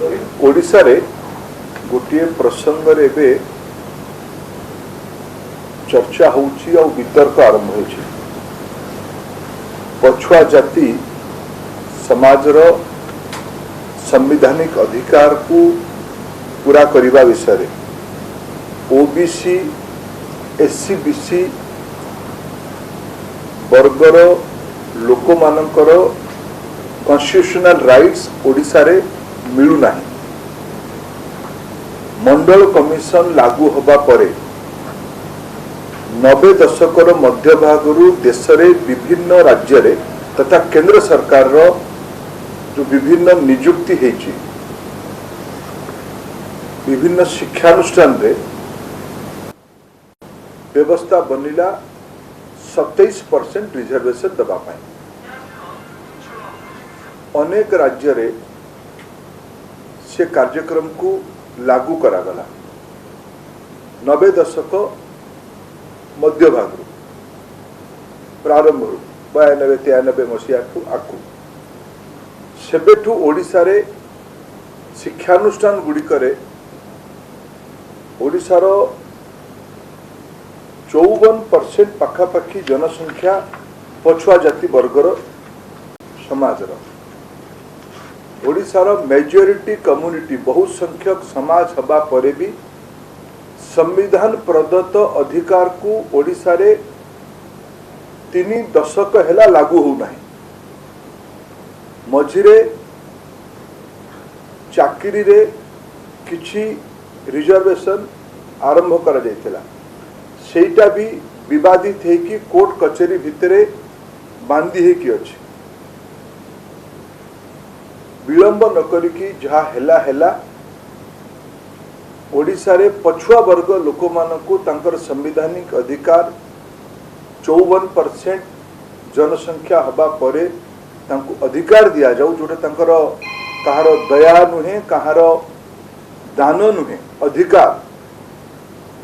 ओडिशा रे गोटे प्रसंग रे बे चर्चा होउची और वितर्क आरंभ होउची। पछुआ जाति समाजर संवैधानिक अधिकार को पूरा करने विषय ओबीसी एससी बीसी वर्गर लोक मानकर कॉन्स्टिट्यूशनल राइट्स ओडिशा रे मिलूना। मंडल कमिशन लागू होबा परे 90 दशकर मध्य भागरू देश रे विभिन्न राज्य रे तथा केंद्र सरकार रो जो विभिन्न नियुक्ति हेची विभिन्न शिक्षानुष्ठान रे व्यवस्था बनिला 27% रिजर्वेशन दबा पाए। अनेक राज्य रे से कार्यक्रम को लागू करागला। 90 दशक मध्य भाग प्रारंभ 92-93 मसीहा आकु सेबेठू ओडिशा रे शिक्षानुष्ठान गुड़िकरे ओडिशार 54% पाखापाखी जनसंख्या पछुआ जाति वर्गर समाजर ओडिशार मेजोरिटी कम्युनिटी बहुत संख्यक समाज हबा परे भी संविधान प्रदत्त अधिकार को ओडिशा रे 3 दशक हेला लागू हो नाही। मझिरे चाकरी रे किछि रिजर्वेशन आरंभ करा जायतिला सेटा भी विवादित है कि कोर्ट कचेरी भितरे बांधी है कि अछि। विलंब न करिकी जहा हेला हेला ओडिशा रे पछुआ वर्ग लोक मानकु तांकर संवैधानिक अधिकार 54% जनसंख्या हबा परे तांकु अधिकार दिया जाऊ जोटा तांकर कहार दया नुहे कहार दान नुहे अधिकार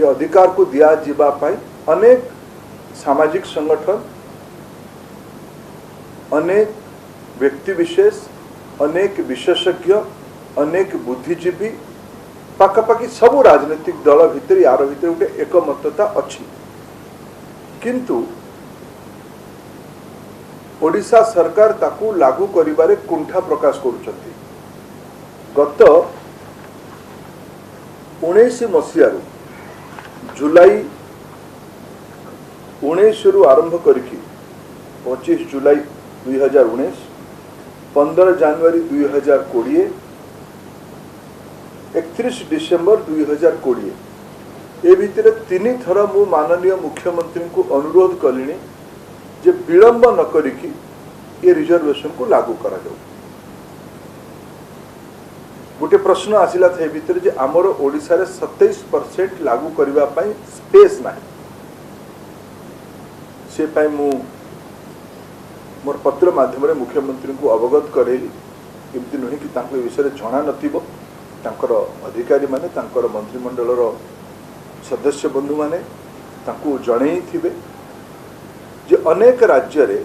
ये अधिकार को दिया जीवा पाई अनेक सामाजिक संगठन अनेक व्यक्ति विशेष अनेक विशेषज्ञ अनेक बुद्धिजीवी पाखापाखि सबू राजनीतिक दल भितर यार भितर गोटे एकमतता अच्छी किंतु ओडिशा सरकार ताकू लागू करिबारे कुंठा प्रकाश करुचंती। गत 19 मसीह जुलाई 19 रु आरंभ करिकी 25 जुलाई 2019 15 जनवरी 2020 31 डिसेम्बर 2020 ए भितर 3 थर मु माननीय मुख्यमंत्री को अनुरोध कलिनी जे विलंब न करिकी ये रिजर्वेशन को लागू करा जाऊ। गोटे प्रश्न आसिला थे भितर जे आमर ओडिशा रे 27% लागू करिबा पई स्पेस नाही से पई मु मोर पत्र माध्यम रे मुख्यमंत्री को अवगत करेली एमती नुहे कि तांको विषय जना नथिबो तांकर अधिकारी माने तांकर मंत्रिमंडल रो सदस्य बंधु माने तांको जणै थिबे जे अनेक राज्य रे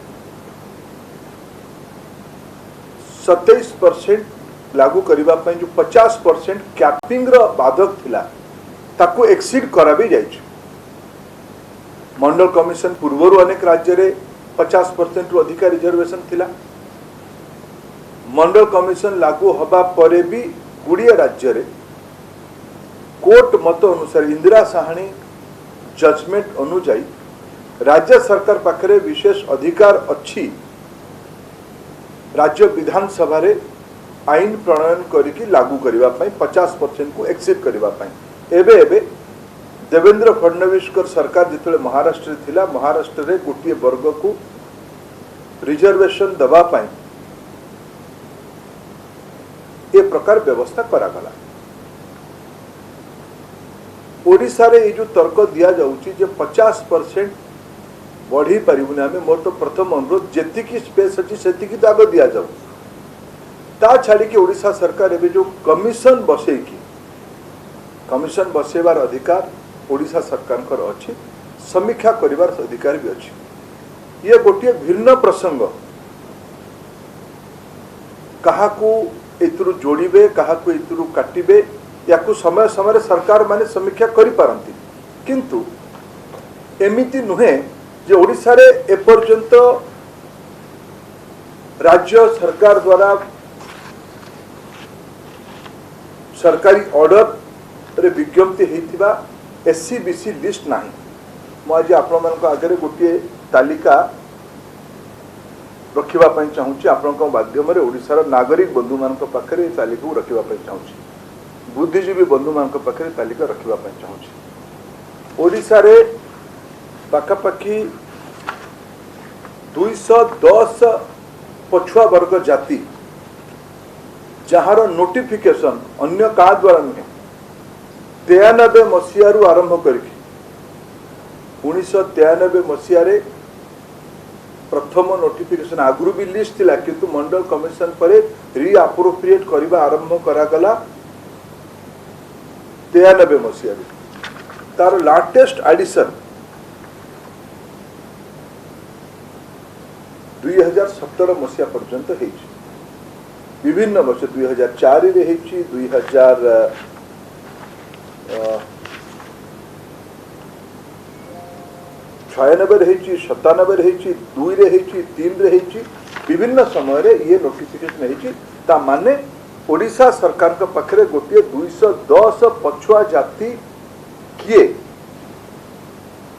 27% लागू करिबा पई जो 50% कैपिंग रो बाधक थिला ताको एक्सीड करा भी जाइछ। मंडल कमिशन पूर्वरु अनेक राज्य रे 50% रु अधिक रिजर्वेशन थिला। मंडल कमिशन लागू हबा परे भी गुड़िया राज्य रे कोर्ट मत अनुसार इंदिरा साहानी जजमेंट अनुजाई राज्य सरकार पाखरे विशेष अधिकार अच्छी राज्य विधानसभा रे आईन प्रणयन करिकी लागू करिबा पई 50% को एक्सीड करिबा पई एबे एबे देवेंद्र फडणवीस कर सरकार जितले महाराष्ट्र थिला महाराष्ट्र रे गोटे वर्ग को रिजर्वेशन दबा पाई ए प्रकार व्यवस्था करा गला। ओडिशा रे जो तर्क दिया जाउची जे 50% बढ़ी पारिबुनी आमे मोर तो प्रथम अनुरोध जेति की स्पेस अछि सेति की तो आगे दिया जाऊ ता छाड़ी कि ओडिशा सरकार एबे जो कमिशन बसे की कमिशन बसेबार अधिकार ओडिशा सरकार अच्छी समीक्षा करिवार अधिकार भी अच्छी। ये गोटे भिन्न प्रसंग कहा एथुरु जोड़िबे कहा एथुरु काटिबे या समय समय सरकार माने समीक्षा करि पारंती किंतु एमिति नुहे जे ओडिसा रे एपर्यंत राज्य सरकार द्वारा सरकारी ऑर्डर रे विज्ञप्ति हेतिबा एससीबीसी लिस्ट नाही मु आज आपण मानक आगे गोटे तालिका रखिबा पई चाहूची आपनक माध्यम रे ओडिसा नागरिक बंधु मानक पाखरे तालिका रखिबा पई चाहूची बुद्धिजीवी बंधु मानक पाखरे तालिका रखिबा पई चाहूची ओडिसा रे पाखापाखि 210 पछुआ वर्ग जाति जहार नोटिफिकेशन अन्य का द्वारा नुहे 93 मसीह आरंभ करके 1993 मसीह प्रथम नोटिफिकेशन आगु भी लिस्ट थिला किंतु मंडल कमिशन पर रीअप्रोप्रिएट करबा आरंभ करागला 93 मसीह तार लाटेस्ट एडिशन 2017 मसीहा पर्यंत हेछि विभिन्न वर्ष 2004 रे हेछि 96 रे हेछि 97 रे हेछि 2 रे हेछि 3 रे हेछि विभिन्न समय रे ये नोटिफिकेशन हेछि ता माने ओडिशा सरकार के पाखरे गोटे 210 पछुआ जाति किए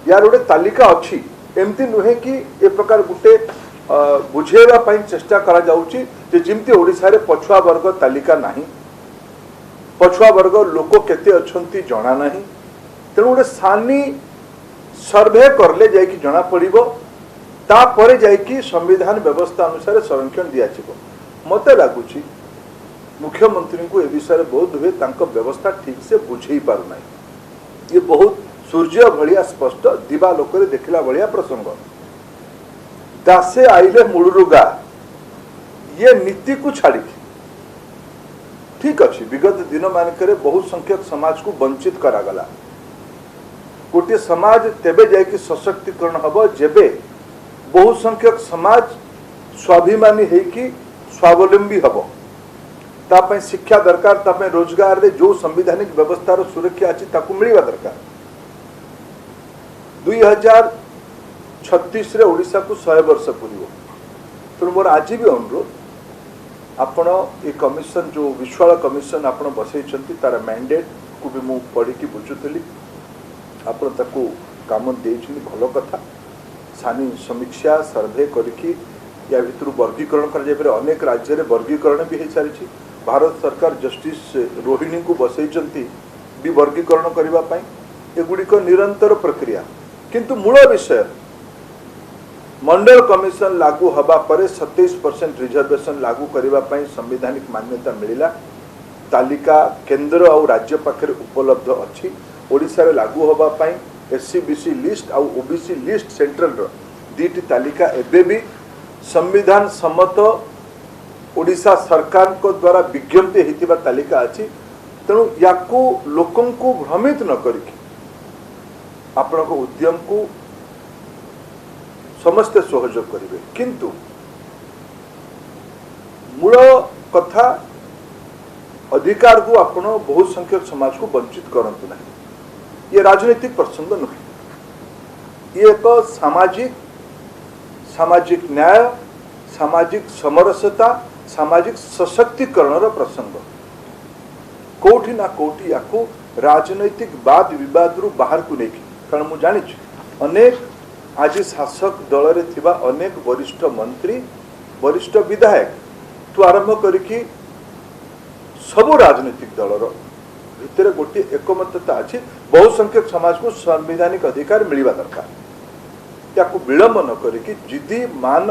यार गोटे तालिका अच्छी एमती नुहे कि ए प्रकार गोटे बुझेवा पाई चेष्टा करा जाउची जे जिमती ओडिसा रे पछुआ वर्ग तालिका नाही पछुआ वर्ग लोक केते अछंती जणा नाही तेणु गोटे सानी सर्वे करले जाय कि जणा पड़िबो ता परे जाय कि संविधान व्यवस्था अनुसार संरक्षण दिया छिबो मते लागुची मुख्यमंत्री को ए विषय रे बहुत हुए तांको व्यवस्था ठीक से बुझेई पारु नाही ये बहुत सूर्य भलिया स्पष्ट दिवा लोकरे देखला भलिया प्रसंग दासे आइले मुड़ुगा ये नीति को छाड़ी ठीक अच्छी विगत दिन मानक बहुत संख्यक समाज को वंचित करागला गोटे समाज तेबे जाय कि सशक्तिकरण हबो जेबे बहुत संख्यक समाज स्वाभिमानी है कि स्वावलंबी हबो तापे शिक्षा दरकार तापे रोजगार रे जो संवैधानिक व्यवस्था रो सुरक्षा अछि ताकू मिलवा दरकार 2036 रे ओडिसा को 100 वर्ष पूर्व तो मोर आज भी अनुरोध आपण ये कमिशन जो विश्वाल कमिशन आपण बसैछंती तार मैंडेट को भी मु पढ़ी की बुझुतली आपण ताकू काम देइछनी भलो कथा सानी समीक्षा सर्वे करके या भितर वर्गीकरण कर जाय पर अनेक राज्य रे वर्गीकरण भी हे सारिछि भारत सरकार जस्टिस रोहिणी को बसैछंती भी वर्गीकरण करबा पई एगुडी को निरंतर प्रक्रिया किंतु मूल विषय मंडल कमिशन लागू हवा पर 27% रिजर्वेशन लागू करबा पई संवैधानिक मान्यता मिलिला तालिका केंद्र और राज्य पाखरे उपलब्ध अछि ओडिसा रे लागू हवा पई एससीबीसी लिस्ट और ओबीसी लिस्ट सेंट्रल रो दीटी तालिका एबे भी संविधान सम्मत ओडिसा सरकार को द्वारा विज्ञप्ति हेतिबा तालिका अछि तेणु याकू लोकन को भ्रमित न करिक आपण को उद्यम को समस्त सहयोग करेंगे किंतु मूल कथा अधिकार को आपण बहुत संख्यक समाज को वंचित करंतु नहीं ये राजनीतिक प्रसंग नहीं ये एक सामाजिक न्याय सामाजिक समरसता सामाजिक सशक्तिकरण प्रसंग कोठी ना कोठी याकू राजनैतिक वाद विवाद रु बाहर को नहीं कारण मु जानि अनेक आज शासक दल रे थिबा अनेक वरिष्ठ मंत्री वरिष्ठ विधायक तो आरंभ करिकी सब राजनीतिक दल भितर गोटे एकमतता अच्छी बहुत संख्यक समाज को संवैधानिक अधिकार मिलवा दरकार याकू विलंब न करिकी जिदी मान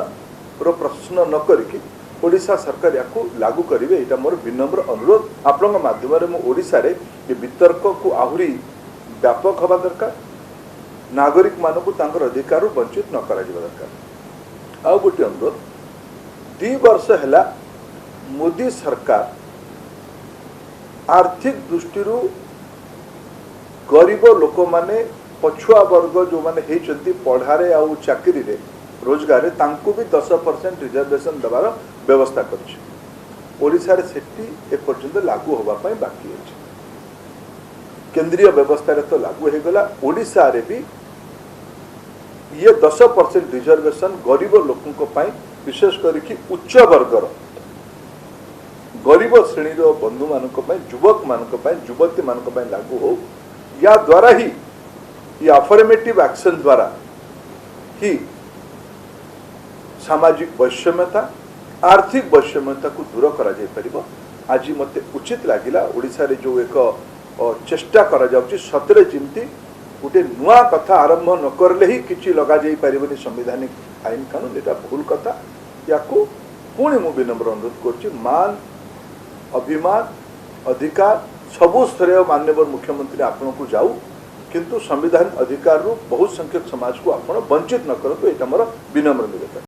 रो प्रश्न न करिकी ओडिशा सरकार याकू लागू करिवे एटा मोर विनम्र अनुरोध आपन माध्यम रे मो ओडिसा रे ये वितर्क को आहुरी व्यापक हवा दरकार नागरिक मानक तांकर अधिकार वंचित न करा जिबा दरकार आ गोटे अनुरोध 2 वर्ष हैला मोदी सरकार आर्थिक दृष्टि गरीब लोक माने पछुआ वर्ग जो माने हेचंती पढ़ारे आ चाकरी रे रोजगार तांको भी 10% रिजर्वेशन दबार व्यवस्था करछि ओडिशा रे सेठी एपर्यंत लागू होगा पाई बाकी अछि केंद्रीय व्यवस्था रे तो लागू हो गला ओडिशा रे भी ये 10% रिजर्वेशन गरीब लोकों पाई विशेष करके उच्च वर्गर गरीब श्रेणी बंधु मानक पाई युवक मानक पाई युवती मानक पाई लागू हो या द्वारा ही ये अफर्मेटिव एक्शन द्वारा ही सामाजिक वैषम्यता आर्थिक वैषम्यता को दूर करा जाय परिबो आज मते उचित लागिला ओडिसा रे जो एक चेष्टा करा जाउची सतरे जिमती गोटे नुआ कथा आरंभ न करले ही किछि लगा जाई परिबनी संवैधानिक आईन कानून एटा भूल कथा याको पुणी मु विनम्र अनुरोध करछि मान अभिमान अधिकार सबु स्तरीय माननीय मुख्यमंत्री आपण को जाऊ किंतु संविधान अधिकार रू बहुत संख्यक समाज को आपण वंचित न करतु एटा मोर विनम्र निवेदन।